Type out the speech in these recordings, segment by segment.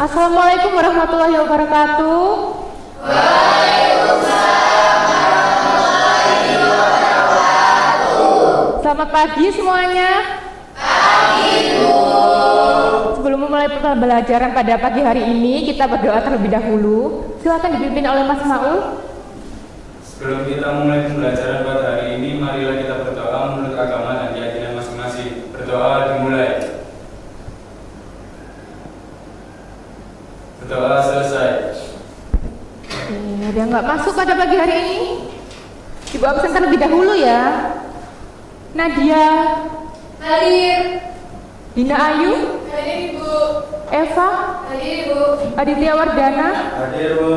Assalamualaikum warahmatullahi wabarakatuh. Waalaikumsalam warahmatullahi wabarakatuh. Selamat pagi semuanya. Pagi, Bu. Sebelum memulai pembelajaran pada pagi hari ini, kita berdoa terlebih dahulu. Silakan dipimpin oleh Mas Maul. Sebelum kita mulai pembelajaran pada hari ini, marilah kita berdoa menurut agama dan keyakinan masing-masing. Berdoa dimulai. Berdoa selesai. Ada yang nggak masuk pada pagi hari ini? Ibu absen terlebih dahulu ya. Nadia, Hadir. Dina Ayu, Hadir, Ibu. Eva, Hadir, Ibu. Aditya Wardana. Hadir, Bu.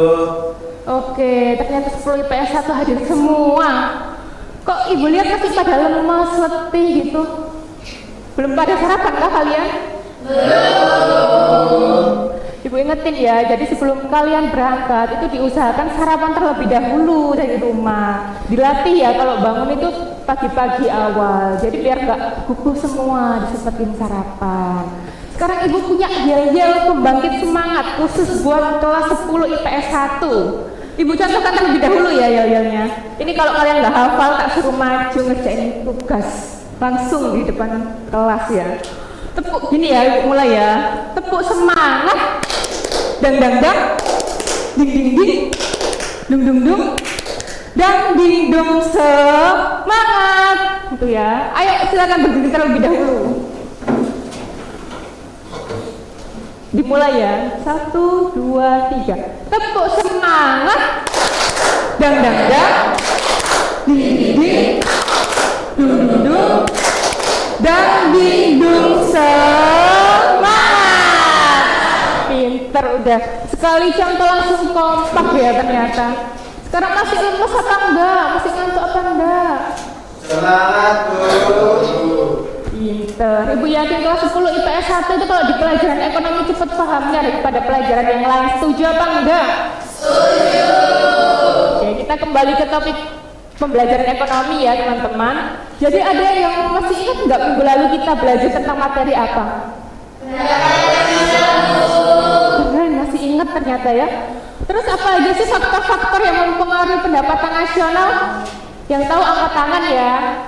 Oke, ternyata 10 IPS 1 hadir semua. Kok ibu lihat masih pada lemas, letih gitu? Belum pada sarapan kah kalian? Belum. Ibu ingetin ya, jadi sebelum kalian berangkat itu diusahakan sarapan terlebih dahulu dari rumah. Dilatih ya kalau bangun itu pagi-pagi awal, jadi biar nggak gugup semua, disempetin sarapan. Sekarang ibu punya yel-yel pembangkit semangat khusus buat kelas 10 IPS 1. Ibu contohkan terlebih dahulu ya yel-yelnya. Ini kalau kalian nggak hafal tak suruh maju ngerjain tugas langsung di depan kelas ya. Tepuk gini ya, ibu mulai ya. Tepuk semangat. Dang dang dang. Ding ding ding. Dung dung dung. Dang ding dong semangat. Itu ya. Ayo silakan berdiri terlebih dahulu. Dimulai ya. 1, 2, 3. Tepuk semangat. Dang dang dang. Ding ding ding. Dung dung dung. Dan dindung semangat. Pinter udah. Sekali contoh langsung kompak ya ternyata. Sekarang masih lemes apa enggak? Masih ngantuk apa enggak? Semangat, Bu. Pinter. Ibu yakin kelas 10 IPS 1 itu kalau di pelajaran ekonomi cepat pahamnya daripada pelajaran yang lain. Setuju apa enggak? Setuju. Oke, kita kembali ke topik pembelajaran ekonomi ya teman-teman. Jadi ada yang masih ingat nggak minggu lalu kita belajar tentang materi apa? Keren, masih ingat ternyata ya. Terus apa aja sih faktor-faktor yang mempengaruhi pendapatan nasional? Yang tahu angkat tangan ya.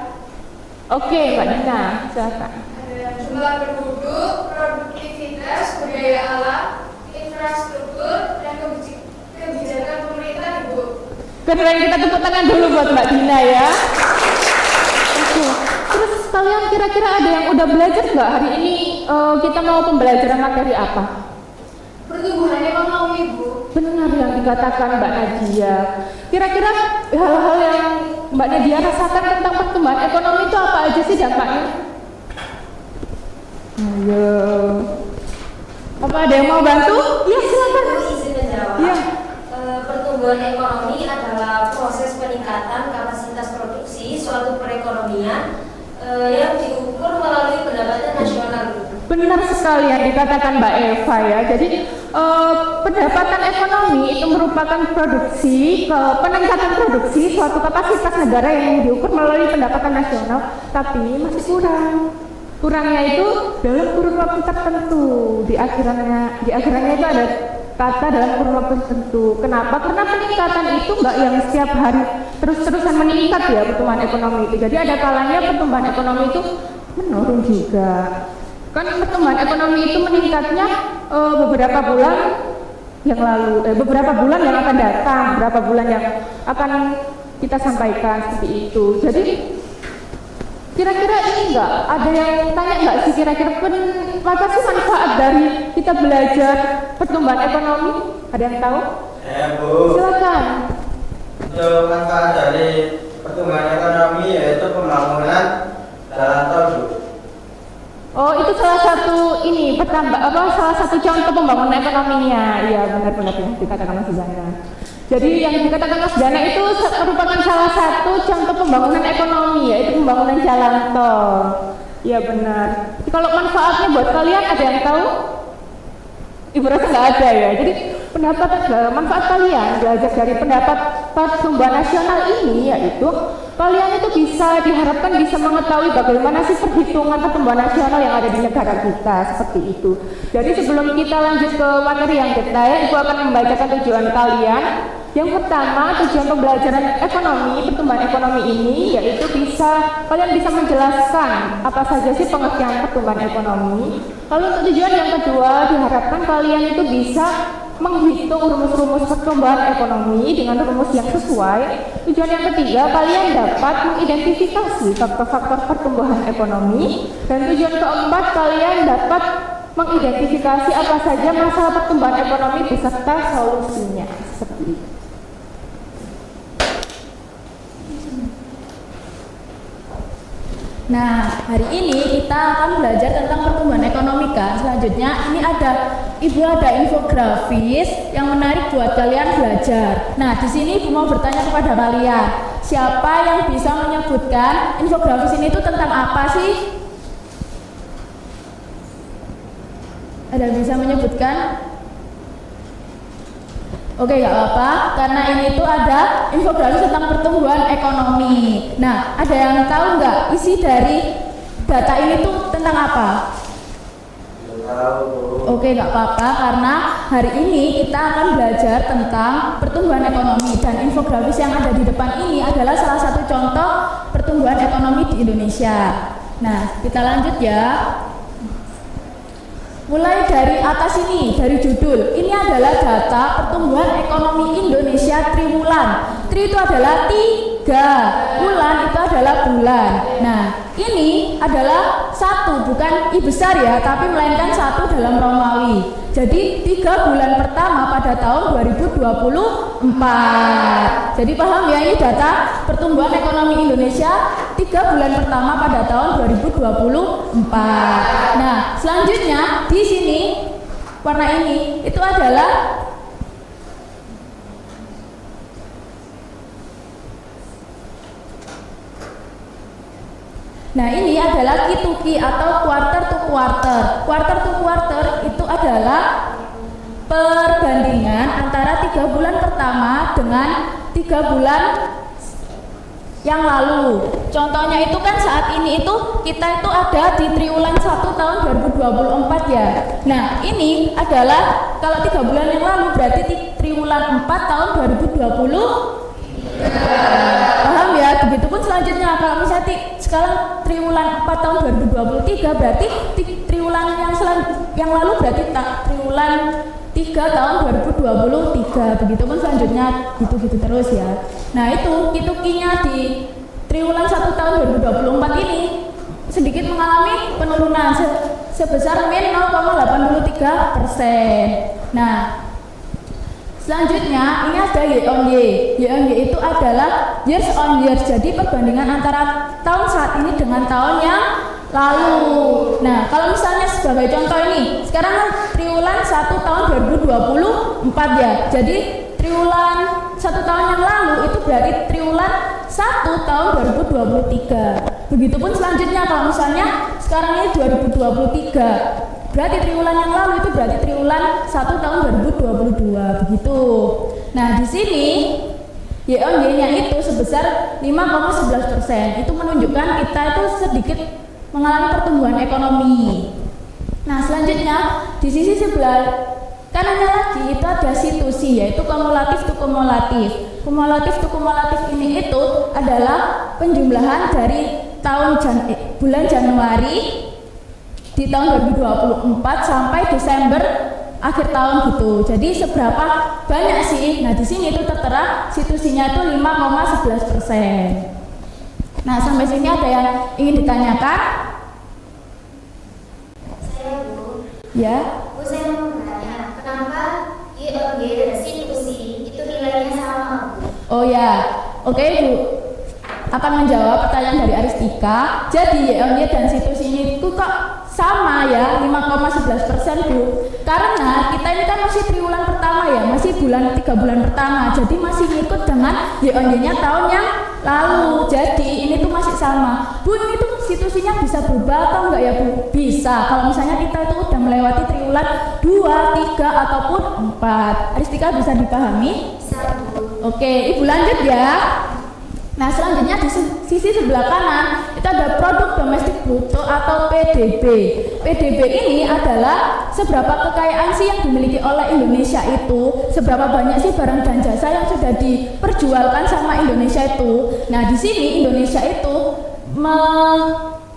Oke, Mbak Dina, silakan. Ada jumlah penduduk, produktivitas, budaya alam, infrastruktur, dan kebijakan pemerintah, Ibu. Keren, kita tepuk tangan dulu buat Mbak Dina ya. Oke. Terus kalian kira-kira ada yang udah belajar nggak hari ini? Kita mau pembelajaran materi apa? Pertumbuhan ekonomi, Bu. Benar yang dikatakan Mbak Nadia. Kira-kira hal-hal yang Mbak Nadia rasakan tentang pertumbuhan ekonomi itu apa aja sih dampaknya? Ayo. Apa ada yang mau bantu? Ya silakan. Ibu izin menjawab. Iya. Pertumbuhan ekonomi adalah proses peningkatan kapasitas produksi suatu perekonomian yang diukur melalui pendapatan nasional. Benar sekali yang dikatakan Mbak Eva ya. Jadi pendapatan ekonomi itu merupakan peningkatan produksi suatu kapasitas negara yang diukur melalui pendapatan nasional, tapi masih kurang. Kurangnya itu dalam kurun waktu tertentu. Di akhirannya itu ada kata dalam kurun waktu tertentu. Kenapa? Karena peningkatan itu enggak yang setiap hari terus-terusan meningkat ya pertumbuhan ekonomi itu. Jadi ada kalanya pertumbuhan ekonomi itu menurun juga. Kan pertumbuhan ekonomi itu meningkatnya beberapa bulan yang lalu, beberapa bulan yang akan datang, beberapa bulan yang akan kita sampaikan seperti itu. Jadi kira-kira ini enggak ada yang tanya enggak sih kira-kira apa sih manfaat dari kita belajar pertumbuhan ekonomi? Ada yang tahu? Bu. Silakan. Untuk manfaat dari pertumbuhan ekonomi yaitu pembangunan jalan tol, Bu. Oh, itu salah satu salah satu contoh pembangunan ekonominya. Iya, benar-benar yang dikatakan Mas Dana. Jadi yang dikatakan Mas Dana itu merupakan salah satu contoh pembangunan ekonomi, yaitu pembangunan jalan tol. Iya benar. Kalau manfaatnya buat kalian ada yang tahu? Ibu rasa nggak ada ya. Jadi manfaat kalian belajar dari pendapat pertumbuhan nasional ini yaitu kalian itu diharapkan bisa mengetahui bagaimana sih perhitungan pertumbuhan nasional yang ada di negara kita, seperti itu. Jadi sebelum kita lanjut ke materi yang detail, Ibu akan membacakan tujuan kalian. Yang pertama, tujuan pembelajaran ekonomi, pertumbuhan ekonomi ini yaitu kalian bisa menjelaskan apa saja sih pengertian pertumbuhan ekonomi. Lalu untuk tujuan yang kedua, diharapkan kalian itu bisa menghitung rumus-rumus pertumbuhan ekonomi dengan rumus yang sesuai. Tujuan yang ketiga, kalian dapat mengidentifikasi faktor-faktor pertumbuhan ekonomi. Dan tujuan keempat, kalian dapat mengidentifikasi apa saja masalah pertumbuhan ekonomi beserta solusinya. Seperti itu. Nah, hari ini kita akan belajar tentang pertumbuhan ekonomi kan. Selanjutnya ini Ibu ada infografis yang menarik buat kalian belajar. Nah, di sini Ibu mau bertanya kepada kalian, siapa yang bisa menyebutkan infografis ini itu tentang apa sih? Ada yang bisa menyebutkan? Oke, nggak apa-apa, karena ini tuh ada infografis tentang pertumbuhan ekonomi. Nah, ada yang tahu nggak isi dari data ini tuh tentang apa? Oke, nggak apa-apa, karena hari ini kita akan belajar tentang pertumbuhan ekonomi. Dan infografis yang ada di depan ini adalah salah satu contoh pertumbuhan ekonomi di Indonesia. Nah, kita lanjut ya. Mulai dari atas ini, dari judul, ini adalah data pertumbuhan ekonomi Indonesia triwulan. Tri itu adalah 3, bulan itu adalah bulan. Nah, ini adalah 1, bukan I besar ya, tapi melainkan 1 dalam Romawi. Jadi 3 bulan pertama pada tahun 2024. Jadi paham ya, ini data pertumbuhan ekonomi Indonesia 3 bulan pertama pada tahun 2024. Nah, selanjutnya di sini warna ini itu adalah Kituki atau quarter to quarter. Quarter to quarter itu adalah perbandingan antara 3 bulan pertama dengan 3 bulan yang lalu. Contohnya itu kan saat ini itu kita itu ada di triwulan 1 tahun 2024 ya. Nah, ini adalah kalau 3 bulan yang lalu berarti triwulan 4 tahun 2020. Paham ya? Begitupun selanjutnya kalau misalnya sekarang triwulan 4 tahun 2023 berarti triwulan yang lalu berarti triwulan 3 tahun 2023. Begitupun selanjutnya gitu-gitu terus ya. Nah, itu kitukinya di triwulan 1 tahun 2024 ini sedikit mengalami penurunan sebesar min 0,83%. Nah, selanjutnya ini ada Y on Y. Y on Y itu adalah years on years. Jadi perbandingan antara tahun saat ini dengan tahun yang lalu. Nah, kalau misalnya sebagai contoh ini, sekarang kan triwulan 1 tahun 2024 ya. Jadi triwulan 1 tahun yang lalu itu berarti triwulan 1 tahun 2023. Begitupun selanjutnya kalau misalnya sekarang ini 2023. Berarti triwulan yang lalu itu berarti triwulan 1 tahun 2022 begitu. Nah, di sini Y on Y-nya itu sebesar 5,11%. Itu menunjukkan kita itu sedikit mengalami pertumbuhan ekonomi. Nah, selanjutnya di sisi sebelah kanannya lagi itu ada situsi, yaitu kumulatif to kumulatif. Kumulatif to kumulatif ini itu adalah penjumlahan dari bulan Januari di tahun 2024 sampai Desember akhir tahun gitu. Jadi seberapa banyak sih? Nah, di sini itu tertera situsinya itu 5,11%. Nah, sampai sini ada yang ingin ditanyakan? Saya Bu. Ya. Bu, saya mau bertanya, kenapa Y on Y dan situsi itu nilainya sama, Bu? Oh ya. Oke, Bu. Akan menjawab pertanyaan dari Aristika. Jadi Y on Y dan situsi ini itu kok sama ya, 5,11% Bu. Karena kita ini kan masih triwulan pertama ya, masih 3 bulan pertama. Jadi masih ngikut dengan Y on Y-nya tahun yang lalu. Jadi ini tuh masih sama. Bu, ini tuh situsinya bisa berubah atau enggak ya Bu? Bisa. Kalau misalnya kita itu udah melewati triwulan 2, 3 ataupun 4. Aristika bisa dipahami? Bisa, Bu. Oke, Ibu lanjut ya. Nah, selanjutnya di sisi sebelah kanan itu ada produk domestik bruto atau PDB. PDB ini adalah seberapa kekayaan sih yang dimiliki oleh Indonesia itu, seberapa banyak sih barang dan jasa yang sudah diperjualkan sama Indonesia itu. Nah, di sini Indonesia itu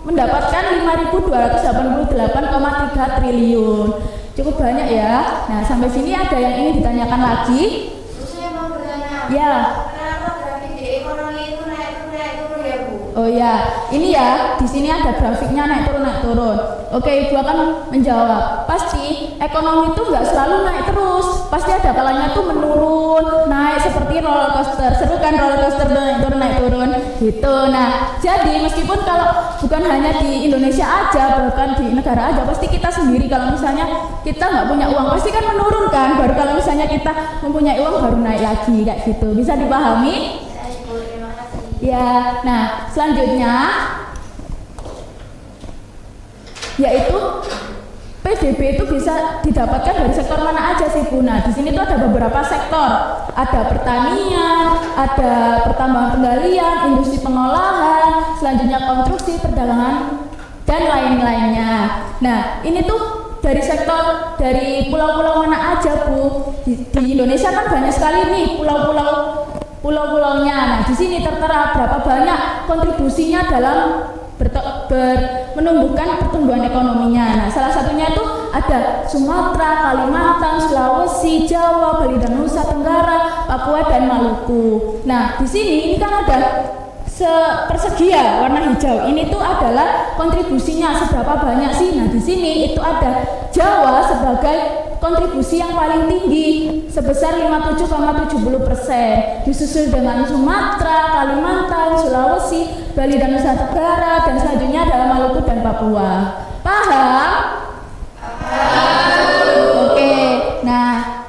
mendapatkan 5.288,3 triliun. Cukup banyak ya. Nah, sampai sini ada yang ingin ditanyakan lagi? Saya mau bertanya. Ya. Kenapa grafik di ekonomi itu naik turun ya, Bu? Oh ya, ini ya, di sini ada grafiknya naik turun. Oke, Ibu akan menjawab. Pasti ekonomi itu nggak selalu naik terus. Pasti ada kalanya tuh menurun, naik seperti roller coaster. Seru kan roller coaster naik turun gitu. Nah, jadi meskipun kalau bukan hanya di Indonesia aja, bahkan di negara aja, pasti kita sendiri kalau misalnya kita nggak punya uang pasti kan menurun kan. Baru kalau misalnya kita mempunyai uang baru naik lagi kayak gitu. Bisa dipahami? Ya, nah selanjutnya yaitu PDB itu bisa didapatkan dari sektor mana aja sih Bu? Nah di sini tuh ada beberapa sektor, ada pertanian, ada pertambangan penggalian, industri pengolahan, selanjutnya konstruksi, perdagangan dan lain-lainnya. Nah ini tuh dari sektor dari pulau-pulau mana aja Bu? Di Indonesia kan banyak sekali nih pulau-pulaunya. Nah, di sini tertera berapa banyak kontribusinya dalam menumbuhkan pertumbuhan ekonominya. Nah, salah satunya itu ada Sumatera, Kalimantan, Sulawesi, Jawa, Bali dan Nusa Tenggara, Papua dan Maluku. Nah, di sini ini kan ada persegi ya, warna hijau. Ini tuh adalah kontribusinya seberapa banyak sih. Nah, di sini itu ada Jawa sebagai kontribusi yang paling tinggi sebesar 57,70%, disusul dengan Sumatera, Kalimantan, Sulawesi, Bali dan Nusa Tenggara, dan selanjutnya adalah Maluku dan Papua. Paham? Oke, nah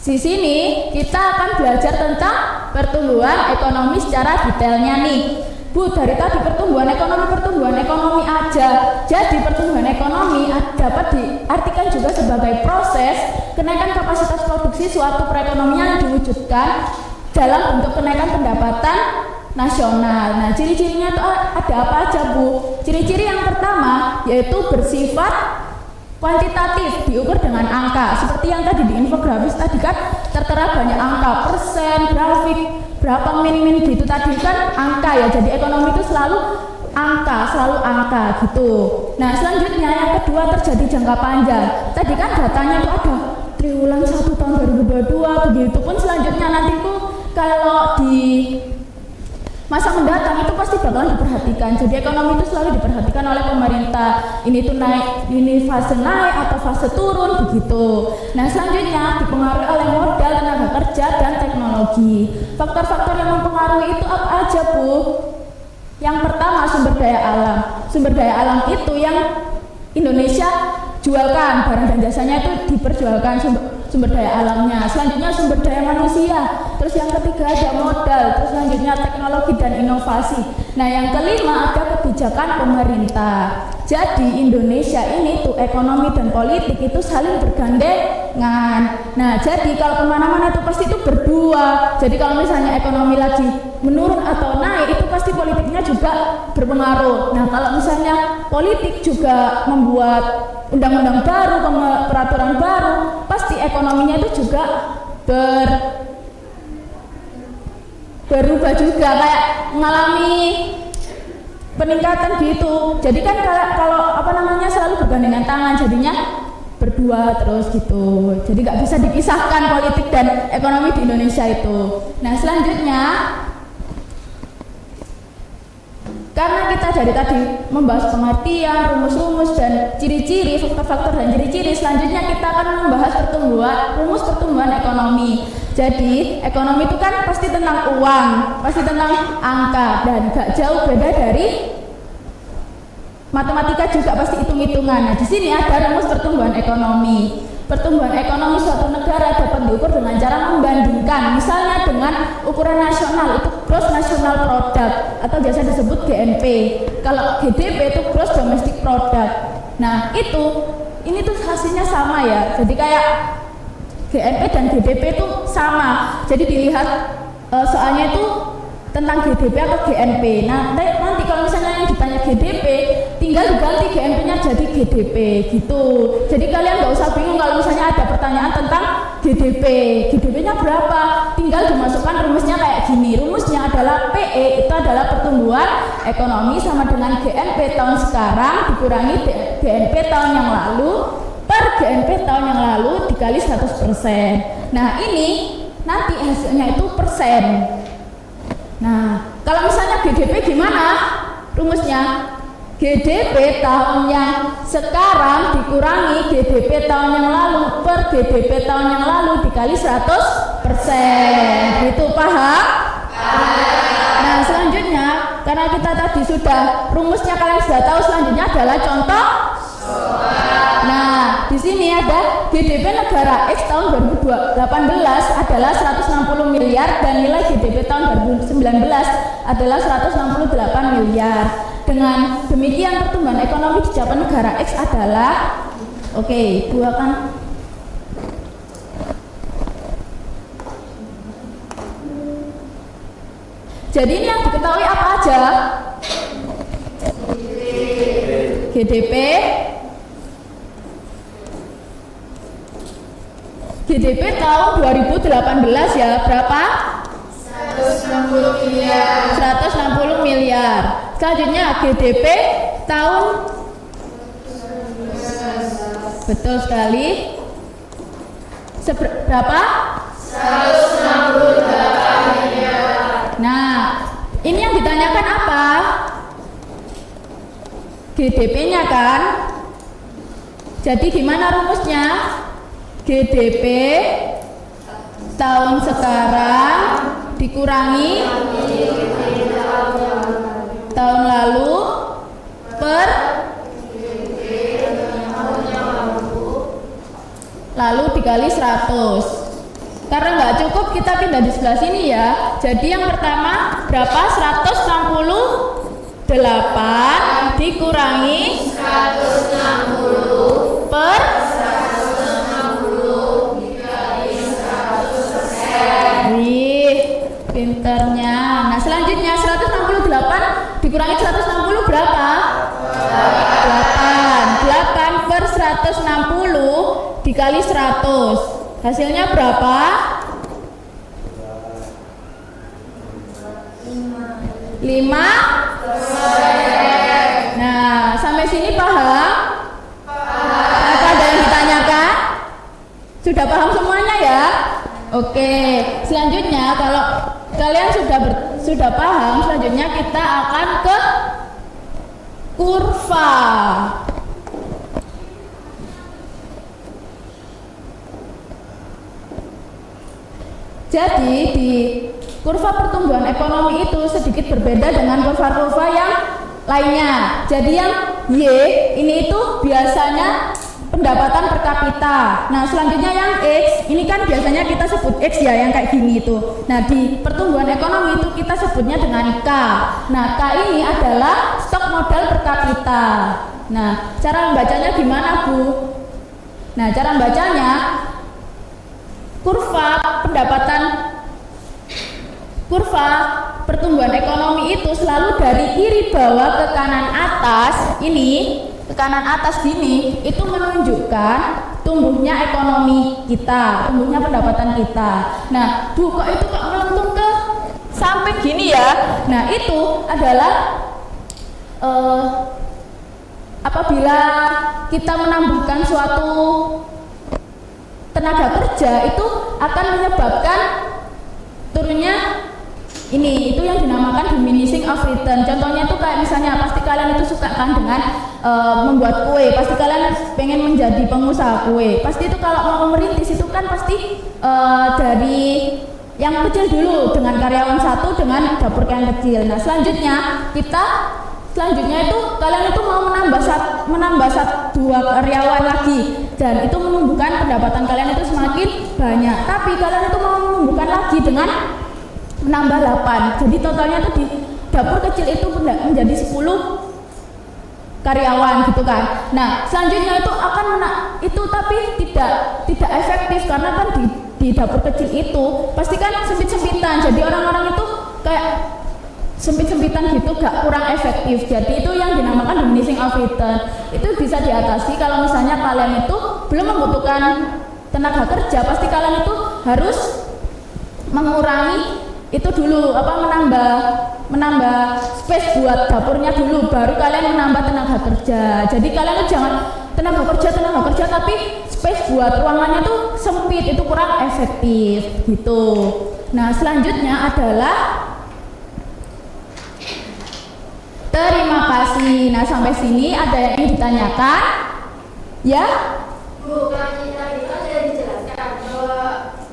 di sini kita akan belajar tentang pertumbuhan ekonomi secara detailnya nih. Bu, dari tadi pertumbuhan ekonomi aja. Jadi pertumbuhan ekonomi dapat diartikan juga sebagai proses kenaikan kapasitas produksi suatu perekonomian yang diwujudkan dalam bentuk kenaikan pendapatan nasional. Nah, ciri-cirinya itu ada apa aja, Bu? Ciri-ciri yang pertama yaitu bersifat kuantitatif, diukur dengan angka. Seperti yang tadi di infografis tadi kan tertera banyak angka, persen, grafik, berapa min gitu tadi kan angka ya. Jadi ekonomi itu selalu angka gitu. Nah, selanjutnya yang kedua terjadi jangka panjang. Tadi kan datanya itu ada triwulan 1 tahun 2022, begitu pun selanjutnya nanti kalau di masa mendatang itu pasti bakalan diperhatikan. Jadi ekonomi itu selalu diperhatikan oleh pemerintah. Ini tuh naik, ini fase naik atau fase turun begitu. Nah, selanjutnya dipengaruhi oleh modal, tenaga kerja dan teknologi. Faktor-faktor yang mempengaruhi itu apa aja, Bu? Yang pertama sumber daya alam. Sumber daya alam itu yang Indonesia jualkan, barang dan jasanya itu diperjualkan sumber daya alamnya. Selanjutnya sumber daya manusia. Terus yang ketiga ada modal. Terus selanjutnya teknologi dan inovasi. Nah, yang kelima ada kebijakan pemerintah. Jadi Indonesia ini tuh ekonomi dan politik itu saling bergandengan. Nah, jadi kalau kemana-mana itu pasti itu berdua. Jadi kalau misalnya ekonomi lagi menurun atau naik itu pasti politiknya juga berpengaruh. Nah, kalau misalnya politik juga membuat undang-undang baru, peraturan baru, pasti ekonominya itu juga berubah juga, kayak mengalami peningkatan gitu. Jadi kan kalau selalu bergandengan tangan, jadinya berdua terus gitu. Jadi nggak bisa dipisahkan politik dan ekonomi di Indonesia itu. Nah, selanjutnya karena kita dari tadi membahas pengertian, rumus-rumus dan ciri-ciri, faktor-faktor dan ciri-ciri, selanjutnya kita akan membahas rumus pertumbuhan ekonomi. Jadi ekonomi itu kan pasti tentang uang, pasti tentang angka, dan gak jauh beda dari matematika juga pasti hitung-hitungan. Nah, di sini ada rumus pertumbuhan ekonomi. Pertumbuhan ekonomi suatu negara dapat diukur dengan cara membandingkan, misalnya dengan ukuran nasional, itu gross national product atau biasa disebut GNP. Kalau GDP itu gross domestic product. Nah, ini tuh hasilnya sama ya. Jadi kayak GNP dan GDP itu sama. Jadi dilihat soalnya itu tentang GDP atau GNP. Nah, nanti kalau misalnya yang ditanya GDP, tinggal diganti GNP-nya jadi GDP gitu. Jadi kalian nggak usah bingung kalau misalnya ada pertanyaan tentang GDP. GDP-nya berapa? Tinggal dimasukkan rumusnya kayak gini. Rumusnya adalah PE itu adalah pertumbuhan ekonomi sama dengan GNP tahun sekarang dikurangi GNP tahun yang lalu per GNP tahun yang lalu dikali 100%. Nah, ini nanti hasilnya itu persen. Nah, kalau misalnya GDP gimana rumusnya? GDP tahun yang sekarang dikurangi GDP tahun yang lalu per GDP tahun yang lalu dikali 100%. Itu paham? Nah, selanjutnya karena kita tadi sudah rumusnya kalian sudah tahu, selanjutnya adalah contoh. Nah, di sini ada GDP negara X tahun 2018 adalah 160 miliar dan nilai GDP tahun 2019 adalah 168 miliar. Dengan demikian pertumbuhan ekonomi di Japan negara X adalah buahkan. Jadi ini yang diketahui apa aja? GDP, GDP tahun 2018 ya berapa? 160 miliar. Selanjutnya GDP tahun betul sekali. Berapa? 168 miliar. Nah, ini yang ditanyakan apa? GDP-nya kan? Jadi gimana rumusnya? GDP tahun sekarang dikurangi tahun lalu per lalu dikali 100. Karena nggak cukup kita pindah di sebelah sini ya. Jadi yang pertama berapa? 168 dikurangi 160 per 160 dikali 100%. Wih, pinternya. Nah, selanjutnya 168 dikurangi 160 berapa? 8 per 160 dikali 100. Hasilnya berapa? 5%. Nah, sampai sini paham? Apa ada yang ditanyakan? Sudah paham semuanya ya? Oke, selanjutnya kalau kalian sudah paham, selanjutnya kita akan ke kurva. Jadi di kurva pertumbuhan ekonomi itu sedikit berbeda dengan kurva-kurva yang lainnya. Jadi yang Y ini itu biasanya pendapatan per kapita. Nah, selanjutnya yang X ini kan biasanya kita sebut X ya, yang kayak gini itu. Nah, di pertumbuhan ekonomi itu kita sebutnya dengan K. Nah, K ini adalah stok modal per kapita. Nah, cara membacanya gimana, Bu? Nah, cara membacanya kurva pertumbuhan ekonomi itu selalu dari kiri bawah ke kanan atas. Ini ke kanan atas gini itu menunjukkan tumbuhnya ekonomi kita, tumbuhnya pendapatan kita. Nah, kok itu kok melengkung ke sampai gini ya? Nah, itu adalah apabila kita menambahkan suatu tenaga kerja itu akan menyebabkan turunnya ini, itu yang dinamakan diminishing of return. Contohnya itu kayak misalnya pasti kalian itu suka kan dengan membuat kue, pasti kalian pengen menjadi pengusaha kue. Pasti itu kalau mau merintis itu kan pasti dari yang kecil dulu dengan karyawan satu dengan dapur yang kecil. Nah, selanjutnya itu kalian itu mau menambah dua karyawan lagi dan itu menumbuhkan pendapatan kalian itu semakin banyak. Tapi kalian itu mau menumbuhkan lagi dengan menambah 8. Jadi totalnya itu di dapur kecil itu menjadi 10 karyawan gitu kan. Nah, selanjutnya itu akan itu tapi tidak efektif karena kan di dapur kecil itu pasti kan sempit-sempitan. Jadi orang-orang itu kayak sempit-sempitan gitu gak kurang efektif. Jadi itu yang dinamakan diminishing of return. Itu bisa diatasi kalau misalnya kalian itu belum membutuhkan tenaga kerja, pasti kalian itu harus mengurangi itu dulu, menambah space buat dapurnya dulu, baru kalian menambah tenaga kerja. Jadi kalian itu jangan tenaga kerja tapi space buat ruangannya tuh sempit, itu kurang efektif gitu. Nah, selanjutnya adalah terima kasih. Nah, sampai sini ada yang ingin ditanyakan? Ya? Bu, kan kita itu sudah dijelaskan bahwa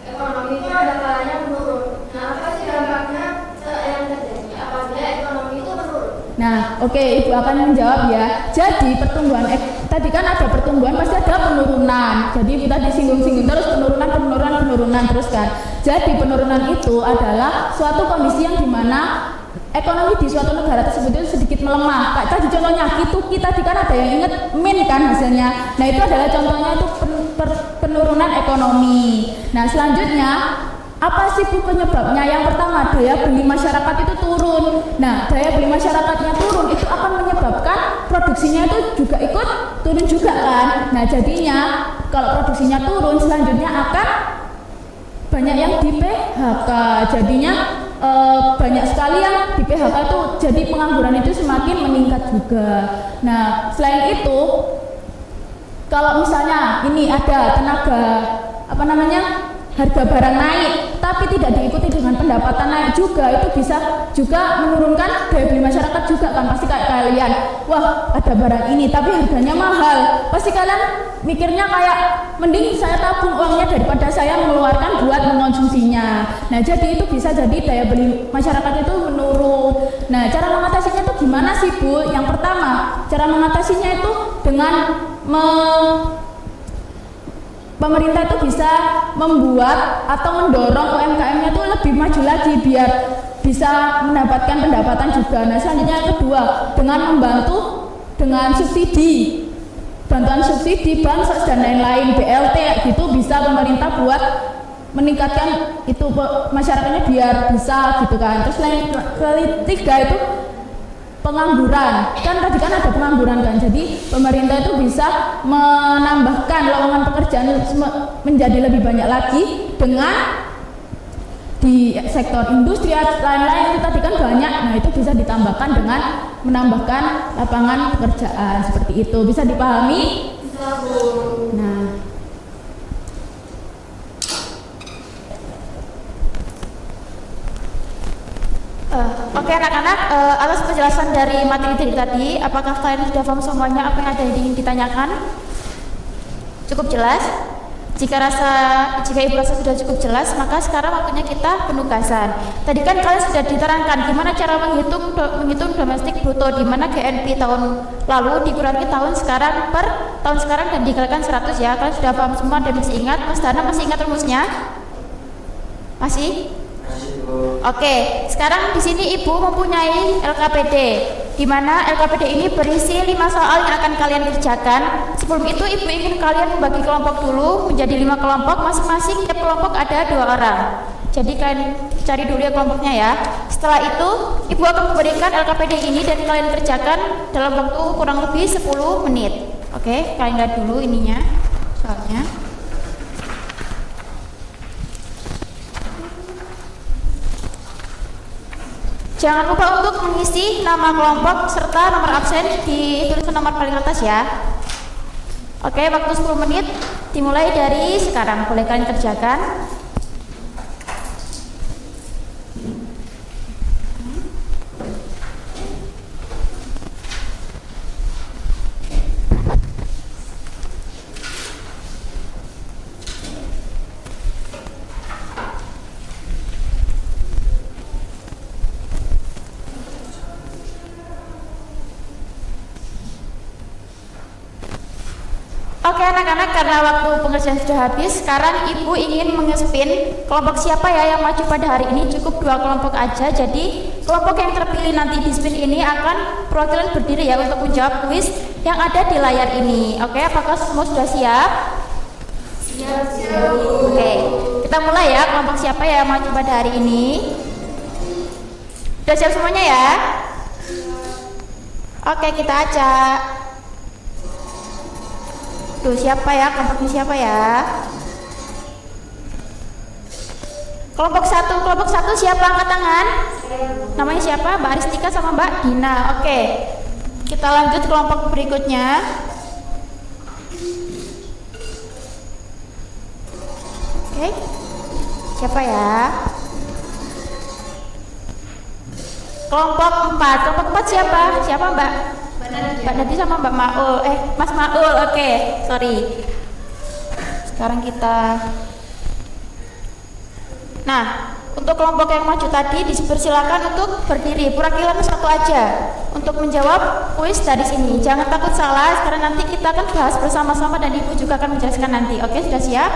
ekonomi itu ada kalanya menurun. Nah, apa sih dampaknya yang terjadi apabila ekonomi itu menurun? Nah, oke, Ibu akan menjawab ya. Jadi pertumbuhan tadi kan ada pertumbuhan, pasti ada penurunan. Jadi kita disinggung-singgung terus penurunan terus kan. Jadi penurunan itu adalah suatu kondisi yang dimana ekonomi di suatu negara tersebut itu sedikit melemah. Kayak tadi contohnya kita kan ada yang ingat min kan hasilnya. Nah, itu adalah contohnya itu penurunan ekonomi. Nah, selanjutnya apa sih Bu penyebabnya? Yang pertama, daya beli masyarakat itu turun. Nah, daya beli masyarakatnya turun itu akan menyebabkan produksinya itu juga ikut turun juga kan. Nah, jadinya kalau produksinya turun, selanjutnya akan banyak yang di PHK. Jadinya banyak sekali yang di PHK itu, jadi pengangguran itu semakin meningkat juga. Nah, selain itu kalau misalnya ini ada harga barang naik tapi tidak diikuti dengan pendapatan naik juga, itu bisa juga menurunkan daya beli masyarakat juga kan. Pasti kayak kalian, wah ada barang ini tapi harganya mahal, pasti kalian mikirnya kayak mending saya tabung uangnya daripada saya mengeluarkan buat mengonsumsinya. Nah, jadi itu bisa jadi daya beli masyarakat itu menurun. Nah, cara mengatasinya itu gimana sih Bu? Yang pertama, cara mengatasinya itu dengan pemerintah itu bisa membuat atau mendorong UMKM-nya itu lebih maju lagi biar bisa mendapatkan pendapatan juga. Nah, selanjutnya yang kedua, dengan membantu dengan subsidi, bantuan subsidi, bansos dan lain-lain, BLT gitu, bisa pemerintah buat meningkatkan itu masyarakatnya biar bisa gitu kan. Terus yang ketiga itu pengangguran, kan tadi kan ada pengangguran kan, jadi pemerintah itu bisa menambahkan lowongan pekerjaan menjadi lebih banyak lagi dengan di sektor industri lain-lain itu tadi kan banyak. Nah, itu bisa ditambahkan dengan menambahkan lapangan pekerjaan seperti itu. Bisa dipahami? Nah, Oke anak-anak, atas penjelasan dari materi tadi, apakah kalian sudah paham semuanya apa yang ada yang ditanyakan? Cukup jelas? Jika Ibu rasa sudah cukup jelas, maka sekarang waktunya kita penugasan. Tadi kan kalian sudah diterangkan gimana cara menghitung domestik bruto, di mana GNP tahun lalu dikurangi tahun sekarang per tahun sekarang dan dikalikan 100 ya. Kalian sudah paham semua dan masih ingat? Mas Dana masih ingat rumusnya? Masih? Oke, sekarang di sini Ibu mempunyai LKPD, di mana LKPD ini berisi 5 soal yang akan kalian kerjakan. Sebelum itu Ibu ingin kalian membagi kelompok dulu menjadi 5 kelompok, masing-masing tiap kelompok ada 2 orang. Jadi kalian cari dulu ya kelompoknya ya. Setelah itu Ibu akan memberikan LKPD ini dan kalian kerjakan dalam waktu kurang lebih 10 menit. Oke, kalian lihat dulu ininya soalnya. Jangan lupa untuk mengisi nama kelompok serta nomor absen di tulisan nomor paling atas ya. Oke, waktu 10 menit dimulai dari sekarang. Boleh kalian kerjakan. Oke anak-anak, karena waktu pengerjaan sudah habis, sekarang Ibu ingin mengespin kelompok siapa ya yang maju pada hari ini. Cukup 2 kelompok aja, jadi kelompok yang terpilih nanti di spin ini akan perwakilan berdiri ya untuk menjawab kuis yang ada di layar ini. Oke, apakah semua sudah siap? Siap. Oke, kita mulai ya, kelompok siapa ya yang maju pada hari ini. Sudah siap semuanya ya? Oke, kita acak. Tuh, siapa ya? Kelompoknya siapa ya? Kelompok satu siapa? Angkat tangan. Namanya siapa? Mbak Aristika sama Mbak Dina. Oke. Kita lanjut kelompok berikutnya. Oke. Siapa ya? Kelompok 4 siapa? Siapa Mbak? Mbak Nadi sama Mbak Maul. Mas Maul. Oke, sorry. Sekarang kita. Nah, untuk kelompok yang maju tadi dipersilakan untuk berdiri. Perwakilan satu aja untuk menjawab kuis dari sini. Jangan takut salah, karena nanti kita akan bahas bersama-sama dan Ibu juga akan menjelaskan nanti. Oke, sudah siap?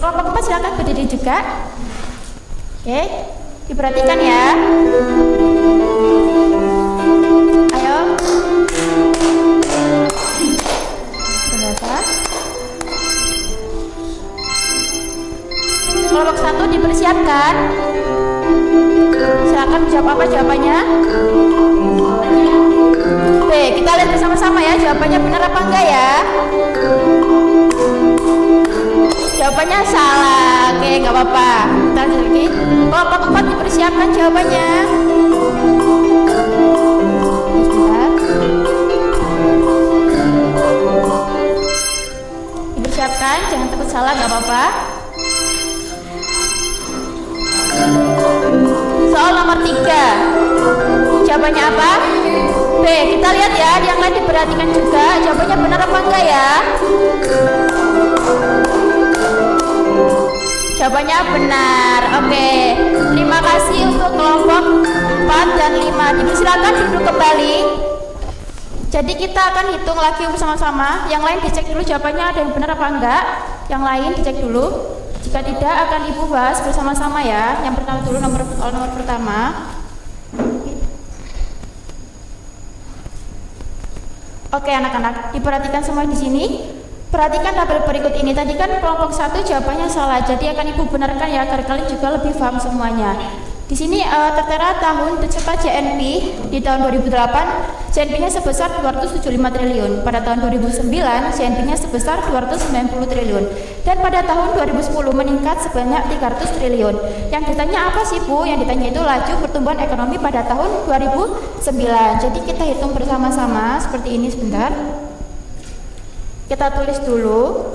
Kelompok 4 silakan berdiri juga. Oke, diperhatikan ya. Ayo. Berapa? Kelompok 1 dipersiapkan. Silakan jawab apa jawabannya. B, kita lihat bersama-sama ya jawabannya benar apa enggak ya. Jawabannya salah. Oke, nggak apa-apa. Kita lanjut lagi. Kelompok 4 dipersiapkan jawabannya. Sebentar. Dipersiapkan, jangan takut salah, nggak apa-apa. Soal nomor 3. Jawabannya apa? B, kita lihat ya, yang lain diperhatikan juga. Jawabannya benar apa enggak ya? Jawabannya benar. Oke. Terima kasih untuk kelompok 4 dan 5. Dipersilakan duduk kembali. Jadi kita akan hitung lagi bersama-sama. Yang lain dicek dulu jawabannya ada yang benar apa enggak. Yang lain dicek dulu. Jika tidak akan Ibu bahas bersama-sama ya. Yang pertama dulu nomor pertama. Oke anak-anak, diperhatikan semua di sini. Perhatikan tabel berikut ini. Tadi kan kelompok 1 jawabannya salah. Jadi akan Ibu benarkan ya agar kalian juga lebih paham semuanya. Di sini tertera tahun peserta JNP di tahun 2008 JNP-nya sebesar 275 triliun. Pada tahun 2009 JNP-nya sebesar 290 triliun. Dan pada tahun 2010 meningkat sebanyak 300 triliun. Yang ditanya apa sih Bu? Yang ditanya itu laju pertumbuhan ekonomi pada tahun 2009. Jadi kita hitung bersama-sama seperti ini sebentar. Kita tulis dulu.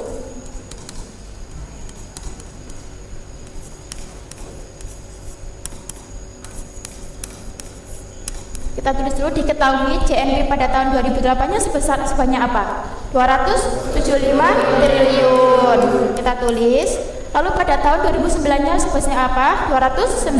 Kita tulis dulu, diketahui JNP pada tahun 2008-nya sebanyak apa? 275 triliun. Kita tulis. Lalu pada tahun 2009-nya sebesar apa? 290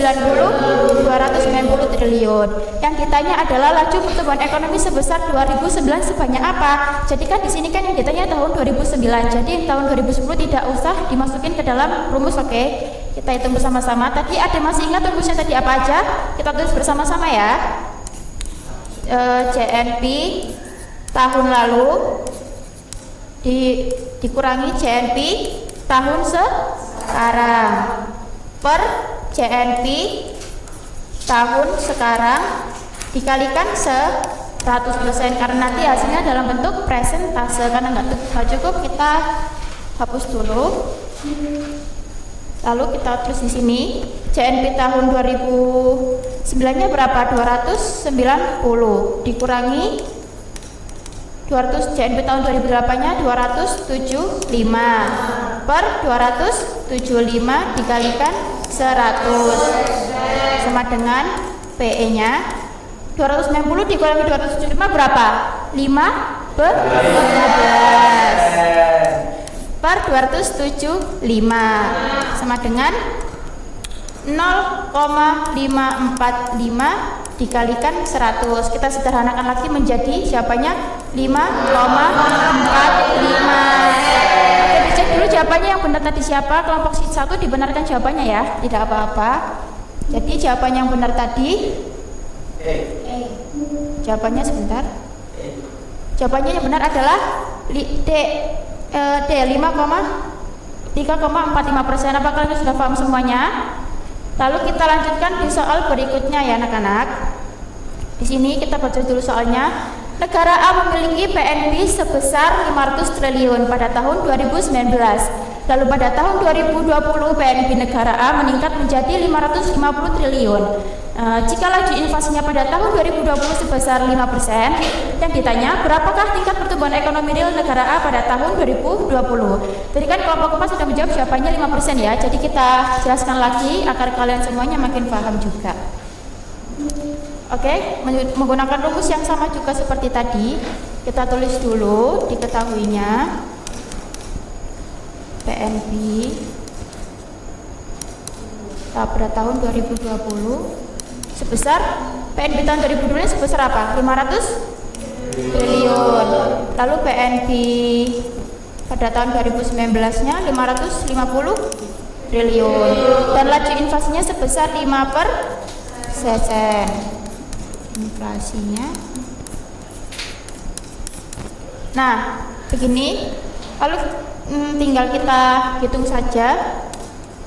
triliun. Yang ditanya adalah laju pertumbuhan ekonomi sebesar 2009 sebanyak apa? Jadi kan di sini kan yang ditanya tahun 2009. Jadi tahun 2010 tidak usah dimasukin ke dalam rumus, oke? Kita hitung bersama-sama. Tadi ada masih ingat rumusnya tadi apa aja? Kita tulis bersama-sama ya. JNP tahun lalu dikurangi JNP tahun sekarang per JNP tahun sekarang dikalikan 100%, karena nanti hasilnya dalam bentuk presentase. Karena nggak cukup kita hapus dulu. Lalu kita tulis di sini JNP tahun 2009-nya berapa? 290 dikurangi 200, JNP tahun 2008-nya 275 per 275 dikalikan 100 sama dengan PE-nya 290 dikurangi 275 berapa? 15 per 275 sama dengan 0,545 dikalikan 100. Kita sederhanakan lagi menjadi jawabannya 5,45. Oke, dicek dulu jawabannya yang benar tadi siapa. Kelompok 1 dibenarkan jawabannya ya, tidak apa-apa. Jadi jawabannya yang benar tadi jawabannya sebentar. Jawabannya yang benar adalah D 3,45%. Apakah kalian sudah paham semuanya? Lalu kita lanjutkan di soal berikutnya ya anak-anak. Di sini kita baca dulu soalnya. Negara A memiliki PNB sebesar 500 triliun pada tahun 2019. Lalu pada tahun 2020 PNB negara A meningkat menjadi 550 triliun. Jika laju inflasinya pada tahun 2020 sebesar 5%, yang ditanya berapakah tingkat pertumbuhan ekonomi real negara A pada tahun 2020? Tadi kan kelompok keempat sudah menjawab jawabannya 5% ya. Jadi kita jelaskan lagi agar kalian semuanya makin paham juga. Oke, menggunakan rumus yang sama juga seperti tadi. Kita tulis dulu diketahuinya PNB pada tahun 2020 sebesar PNB tahun 2020 sebesar apa? 500 triliun. Lalu PNB pada tahun 2019-nya 550 triliun. Dan laju inflasinya sebesar 5%. Inflasinya. Nah, begini. Lalu tinggal kita hitung saja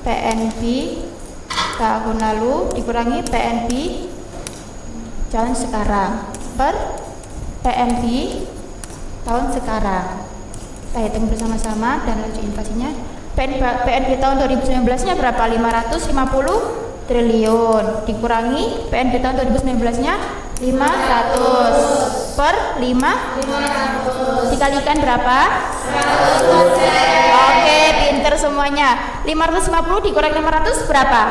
PNB tahun lalu dikurangi PNB tahun sekarang per PNB tahun sekarang. Kita hitung bersama-sama dan laju inflasinya. PNB tahun 2019-nya berapa? 550 triliun dikurangi PNB tahun 2019-nya 500 per 500 dikalikan berapa? 100%. Oke, pinter semuanya. 550 dikurangi 500 berapa?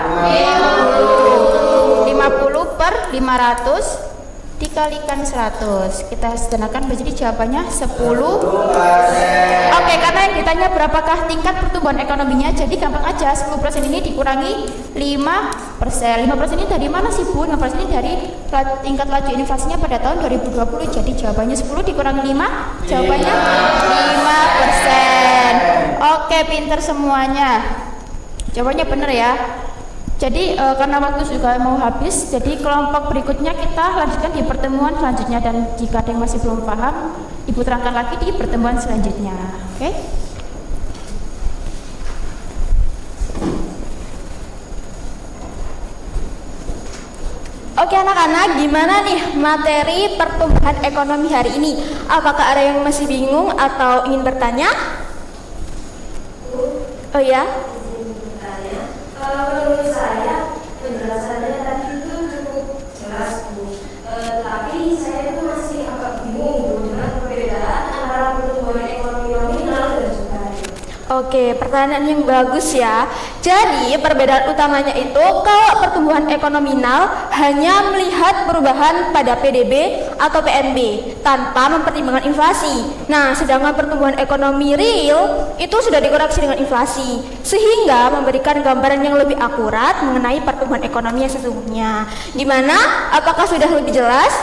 50 per 500 dikalikan 100. Kita sederhanakan menjadi jawabannya 10%. Oke, karena yang ditanya berapakah tingkat pertumbuhan ekonominya, jadi gampang aja 10% ini dikurangi 5%. 5% ini dari mana sih Bu? 5% ini dari tingkat laju inflasinya pada tahun 2020. Jadi jawabannya 10 dikurangi 5, jawabannya 5%. Oke, pinter semuanya. Jawabannya benar ya. Jadi karena waktu juga mau habis, jadi kelompok berikutnya kita lanjutkan di pertemuan selanjutnya, dan jika ada yang masih belum paham, Ibu terangkan lagi di pertemuan selanjutnya. Oke? Oke anak-anak, gimana nih materi pertumbuhan ekonomi hari ini? Apakah ada yang masih bingung atau ingin bertanya? Oh ya? Menurut saya penjelasannya tadi itu cukup jelas Bu, tapi saya itu masih agak bingung dengan perbedaan antara pertumbuhan ekonomi nominal dan juga real. Oke, pertanyaan yang bagus ya. Jadi perbedaan utamanya itu kalau pertumbuhan ekonominal hanya melihat perubahan pada PDB atau PNB tanpa mempertimbangkan inflasi. Nah, sedangkan pertumbuhan ekonomi real itu sudah dikoreksi dengan inflasi, sehingga memberikan gambaran yang lebih akurat mengenai pertumbuhan ekonomi yang sesungguhnya. Gimana? Apakah sudah lebih jelas?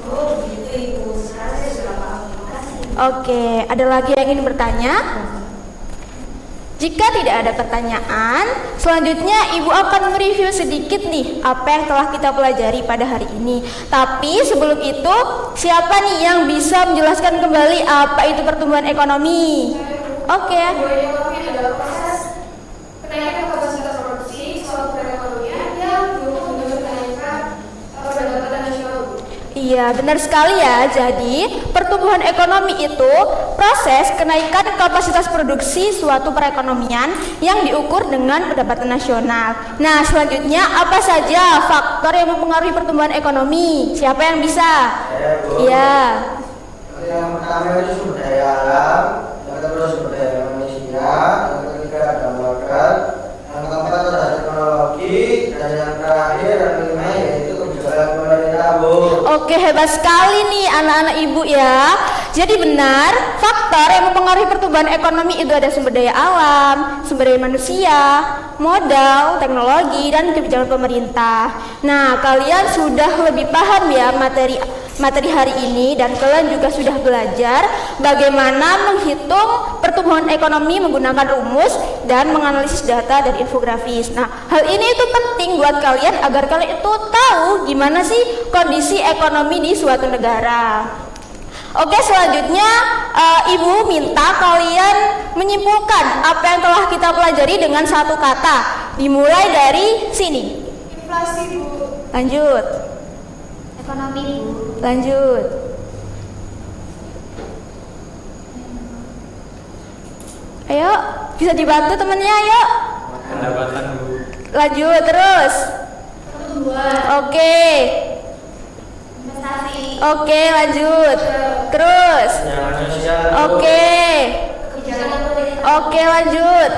Oh gitu Ibu, sekarang saya sudah paham. Terima kasih. Oke, ada lagi yang ingin bertanya? Jika tidak ada pertanyaan, selanjutnya Ibu akan mereview sedikit nih apa yang telah kita pelajari pada hari ini. Tapi sebelum itu, siapa nih yang bisa menjelaskan kembali apa itu pertumbuhan ekonomi? Oke. Pertumbuhan ekonomi adalah proses kenaikan kapasitas produksi suatu perekonomian yang didukung dengan kenaikan pendapatan nasional. Iya, benar sekali ya. Jadi, pertumbuhan ekonomi itu proses kenaikan kapasitas produksi suatu perekonomian yang diukur dengan pendapatan nasional. Nah, selanjutnya apa saja faktor yang mempengaruhi pertumbuhan ekonomi? Siapa yang bisa? Iya. Yang pertama itu sumber daya alam, yang kedua sumber daya manusia, yang ketiga ada modal, yang keempat ada teknologi, dan yang terakhir dan kelima yaitu kebijakan pemerintah Bu. Oke, hebat sekali nih anak-anak Ibu ya. Jadi benar, faktor yang mempengaruhi pertumbuhan ekonomi itu ada sumber daya alam, sumber daya manusia, modal, teknologi, dan kebijakan pemerintah. Nah, kalian sudah lebih paham ya materi hari ini, dan kalian juga sudah belajar bagaimana menghitung pertumbuhan ekonomi menggunakan rumus dan menganalisis data dan infografis. Nah, hal ini itu penting buat kalian agar kalian itu tahu gimana sih kondisi ekonomi di suatu negara. Oke, selanjutnya Ibu minta kalian menyimpulkan apa yang telah kita pelajari dengan satu kata. Dimulai dari sini. Inflasi Bu. Lanjut. Ekonomi, Bu. Lanjut. Ayo, bisa dibantu temennya, ayo. Pendapatan, Bu. Lanjut terus. Pertumbuhan. Oke. Investasi. Oke, lanjut. Terus. Kesenjangan sosial. Oke. Kebijakan pemerintah. Oke, lanjut.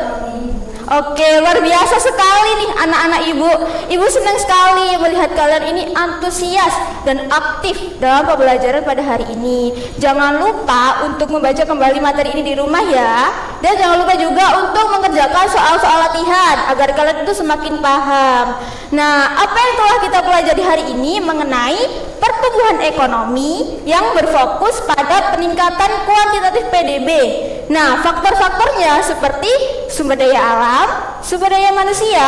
Oke, luar biasa sekali nih anak-anak ibu. Ibu senang sekali melihat kalian ini antusias dan aktif dalam pembelajaran pada hari ini. Jangan lupa untuk membaca kembali materi ini di rumah ya. Dan jangan lupa juga untuk mengerjakan soal-soal latihan agar kalian itu semakin paham. Nah, apa yang telah kita pelajari hari ini mengenai pertumbuhan ekonomi yang berfokus pada peningkatan kuantitatif PDB. Nah, faktor-faktornya seperti sumber daya alam, sumber daya manusia,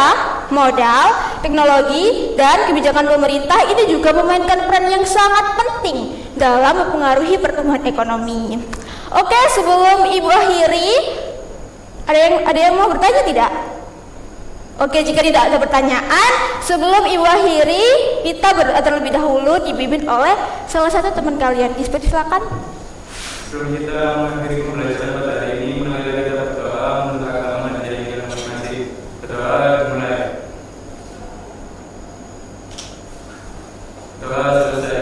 modal, teknologi, dan kebijakan pemerintah ini juga memainkan peran yang sangat penting dalam mempengaruhi pertumbuhan ekonomi. Oke, sebelum Ibu akhiri, ada yang mau bertanya tidak? Oke, jika tidak ada pertanyaan, sebelum Ibu akhiri, kita terlebih dahulu dibimbing oleh salah satu teman kalian. Silakan. Sebelum kita mengakhiri pembelajaran pada hari ini, mari kita berdoa menurut agama dan keyakinan masing-masing. Berdoa dimulai. Doa selesai.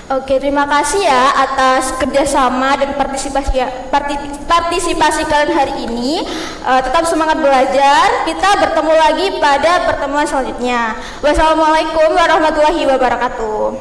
Oke, terima kasih ya atas kerjasama dan partisipasi kalian hari ini. Tetap semangat belajar. Kita bertemu lagi pada pertemuan selanjutnya. Wassalamualaikum warahmatullahi wabarakatuh.